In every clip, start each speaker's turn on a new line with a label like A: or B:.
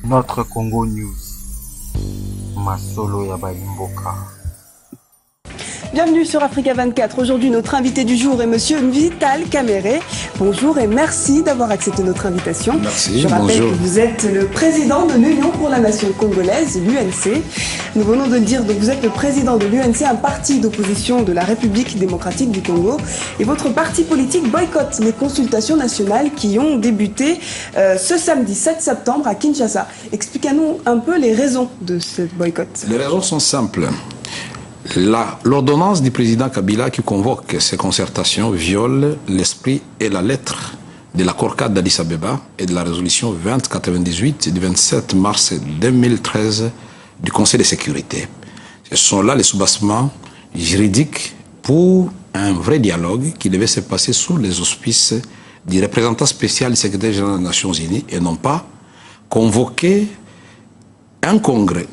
A: Notre Congo News. Masolo Yabalimboka.
B: Bienvenue sur Africa 24. Aujourd'hui, notre invité du jour est Monsieur Vital Kamerhe. Bonjour et merci d'avoir accepté notre invitation.
C: Merci,
B: Je rappelle
C: bonjour.
B: que vous êtes le président de l'Union pour la Nation Congolaise, l'UNC. Nous venons de le dire, donc vous êtes le président de l'UNC, un parti d'opposition de la République démocratique du Congo. Et votre parti politique boycotte les consultations nationales qui ont débuté ce samedi 7 septembre à Kinshasa. Expliquez-nous un peu les raisons de ce boycott.
C: Les raisons sont simples. L'ordonnance du président Kabila qui convoque ces concertations viole l'esprit et la lettre de l'accord-cadre d'Addis Abeba et de la résolution 2098 du 27 mars 2013 du Conseil de sécurité. Ce sont là les soubassements juridiques pour un vrai dialogue qui devait se passer sous les auspices du représentant spécial du secrétaire général des Nations Unies et non pas convoquer un congrès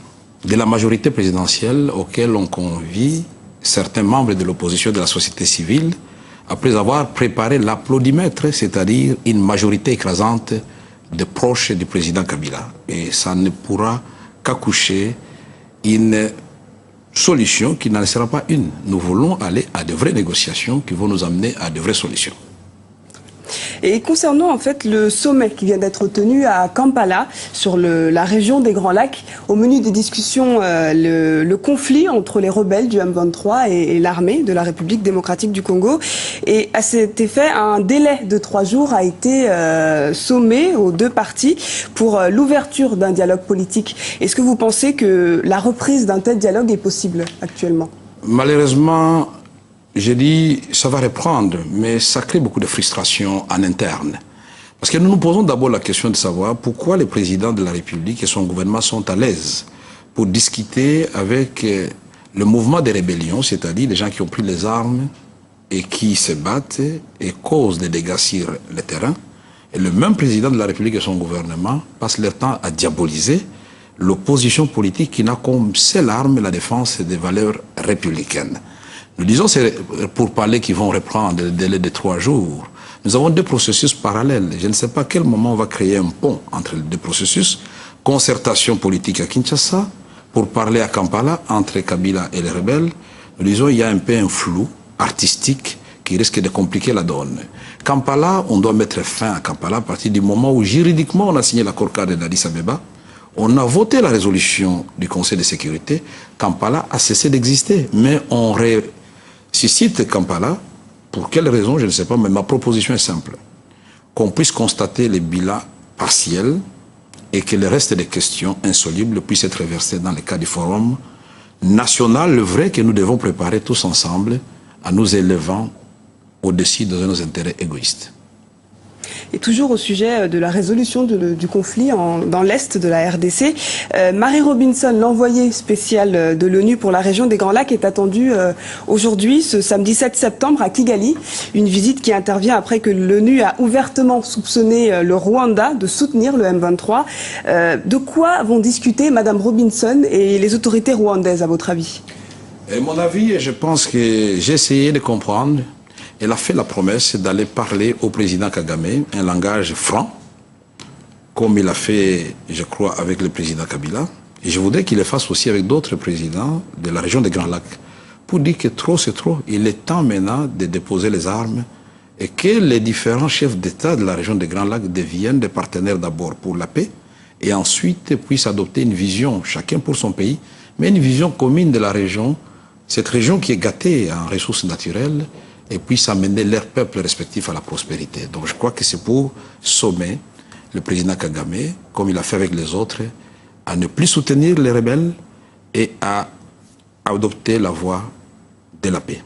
C: de la majorité présidentielle auquel on convie certains membres de l'opposition de la société civile après avoir préparé l'applaudimètre, c'est-à-dire une majorité écrasante de proches du président Kabila. Et ça ne pourra qu'accoucher une solution qui n'en sera pas une. Nous voulons aller à de vraies négociations qui vont nous amener à de vraies solutions.
B: Et concernant en fait le sommet qui vient d'être tenu à Kampala sur la région des Grands Lacs, au menu des discussions, le conflit entre les rebelles du M23 et l'armée de la République démocratique du Congo. Et à cet effet, un délai de 3 jours a été sommé aux deux parties pour l'ouverture d'un dialogue politique. Est-ce que vous pensez que la reprise d'un tel dialogue est possible actuellement?
C: Malheureusement, j'ai dit, ça va reprendre, mais ça crée beaucoup de frustration en interne. Parce que nous nous posons d'abord la question de savoir pourquoi le président de la République et son gouvernement sont à l'aise pour discuter avec le mouvement des rébellions, c'est-à-dire les gens qui ont pris les armes et qui se battent et causent des dégâts sur le terrain. Et le même président de la République et son gouvernement passent leur temps à diaboliser l'opposition politique qui n'a comme seule arme la défense des valeurs républicaines. Nous disons c'est pour parler qu'ils vont reprendre le délai de 3 jours. Nous avons deux processus parallèles. Je ne sais pas à quel moment on va créer un pont entre les deux processus. Concertation politique à Kinshasa pour parler à Kampala entre Kabila et les rebelles. Nous disons il y a un peu un flou artistique qui risque de compliquer la donne. Kampala, on doit mettre fin à Kampala à partir du moment où juridiquement on a signé l'accord cadre d'Addis Abeba. On a voté la résolution du Conseil de sécurité. Kampala a cessé d'exister. Mais on suscite Kampala, pour quelle raison, je ne sais pas, mais ma proposition est simple. Qu'on puisse constater les bilans partiels et que le reste des questions insolubles puissent être versées dans le cadre du forum national, le vrai que nous devons préparer tous ensemble en nous élevant au-dessus de nos intérêts égoïstes.
B: Et toujours au sujet de la résolution du conflit dans l'Est de la RDC, Mary Robinson, l'envoyée spéciale de l'ONU pour la région des Grands Lacs, est attendue aujourd'hui, ce samedi 7 septembre, à Kigali. Une visite qui intervient après que l'ONU a ouvertement soupçonné le Rwanda de soutenir le M23. De quoi vont discuter Madame Robinson et les autorités rwandaises, à votre avis?
C: À mon avis, je pense que j'ai essayé de comprendre. Elle a fait la promesse d'aller parler au président Kagame un langage franc, comme il a fait, je crois, avec le président Kabila. Et je voudrais qu'il le fasse aussi avec d'autres présidents de la région des Grands Lacs, pour dire que trop c'est trop. Il est temps maintenant de déposer les armes et que les différents chefs d'État de la région des Grands Lacs deviennent des partenaires d'abord pour la paix et ensuite puissent adopter une vision, chacun pour son pays, mais une vision commune de la région, cette région qui est gâtée en ressources naturelles, et puissent amener leurs peuples respectifs à la prospérité. Donc je crois que c'est pour sommer le président Kagame, comme il a fait avec les autres, à ne plus soutenir les rebelles et à adopter la voie de la paix.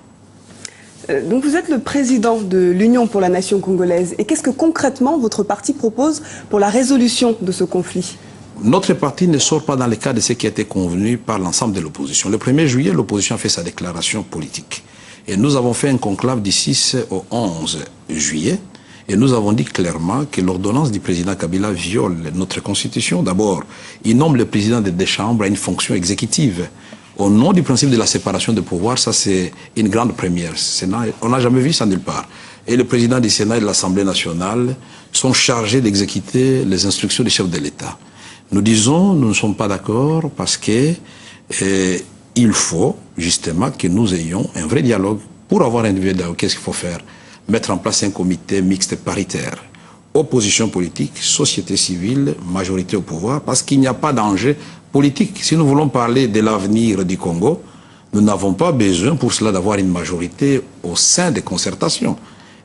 B: Donc vous êtes le président de l'Union pour la Nation Congolaise. Et qu'est-ce que concrètement votre parti propose pour la résolution de ce conflit?
C: Notre parti ne sort pas dans le cadre de ce qui a été convenu par l'ensemble de l'opposition. Le 1er juillet, l'opposition a fait sa déclaration politique. Et nous avons fait un conclave du 6 au 11 juillet. Et nous avons dit clairement que l'ordonnance du président Kabila viole notre constitution. D'abord, il nomme le président des deux chambres à une fonction exécutive. Au nom du principe de la séparation de pouvoir, ça c'est une grande première. On n'a jamais vu ça nulle part. Et le président du Sénat et de l'Assemblée nationale sont chargés d'exécuter les instructions du chef de l'État. Nous disons, nous ne sommes pas d'accord parce que il faut justement que nous ayons un vrai dialogue. Pour avoir un vrai dialogue, qu'est-ce qu'il faut faire? Mettre en place un comité mixte paritaire. Opposition politique, société civile, majorité au pouvoir, parce qu'il n'y a pas d'enjeu politique. Si nous voulons parler de l'avenir du Congo, nous n'avons pas besoin pour cela d'avoir une majorité au sein des concertations.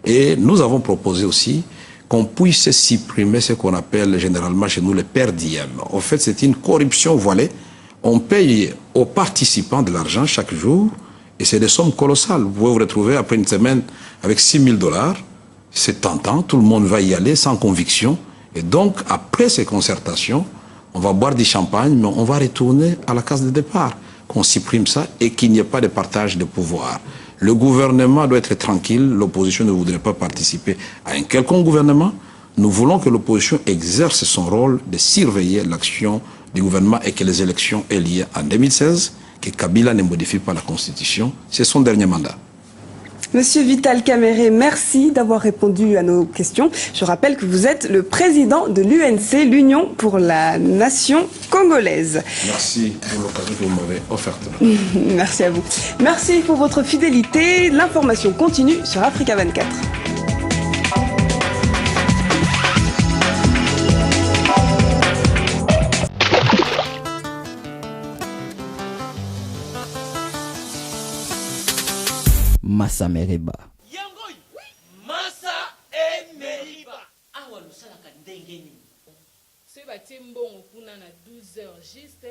C: Et nous avons proposé aussi qu'on puisse supprimer ce qu'on appelle généralement chez nous le per diem. En fait, c'est une corruption voilée. On paye aux participants de l'argent chaque jour et c'est des sommes colossales. Vous pouvez vous retrouver après une semaine avec 6 000 $. C'est tentant, tout le monde va y aller sans conviction. Et donc, après ces concertations, on va boire du champagne, mais on va retourner à la case de départ. Qu'on supprime ça et qu'il n'y ait pas de partage de pouvoir. Le gouvernement doit être tranquille, l'opposition ne voudrait pas participer à un quelconque gouvernement. Nous voulons que l'opposition exerce son rôle de surveiller l'action du gouvernement et que les élections aient lieu en 2016, que Kabila ne modifie pas la Constitution. C'est son dernier mandat.
B: Monsieur Vital Kamerhe, merci d'avoir répondu à nos questions. Je rappelle que vous êtes le président de l'UNC, l'Union pour la Nation congolaise.
C: Merci pour l'occasion que vous m'avez offerte.
B: Merci à vous. Merci pour votre fidélité. L'information continue sur Africa 24.
D: Massa Mereba.
E: Yangoi, Massa et Meriba. Awa lusala kandengeni.
F: C'est bâti mbongo kuna na 12 heures juste.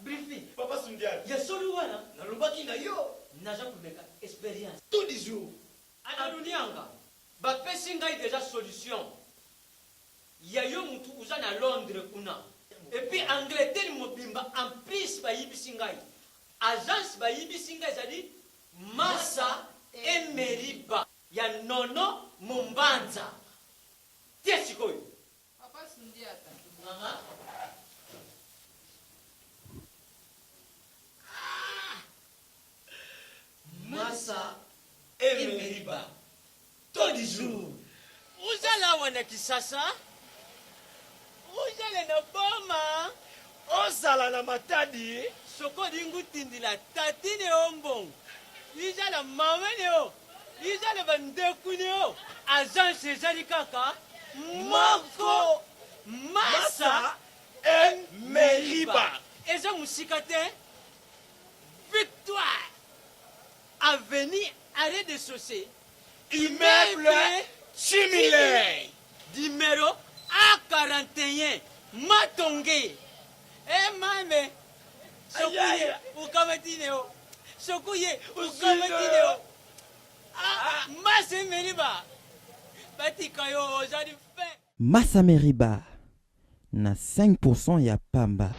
E: Briefly, Papa Sundial. Ya soli wana na lubaki na yo. Naja kumeka experience. Tous les jours. Anarunianga. Ba pesi ngai déjà solution. Ya yo mutu uza na Londres kuna. Et puis Angleterre mobimba en plus ba yibisi ngai. Agence bayibi singa ezali Massa et Meriba ya Nono Mumbanza. Tia sikoyo.
F: Papa Sundiata.
E: Massa et Meriba. Tous les jours. Uzala wana kisasa. Uzala na boma. Ozala na matadi. Soko dingu tindila tatine ombong. Ija la mamene o. Ija la bandekune o. Agence ezali kaka. Moko. Massa et Meriba. Eza musikate. Victoire. Avenue arrêt de chaussée. Immeuble Chimile. Numéro A41. Matongé. Eh mame. Sokuye ukametineo. Sokuye ukametineo. Ah, Massa Meriba. Batika yo ozali fin.
D: Massa Meriba na 5% ya pamba.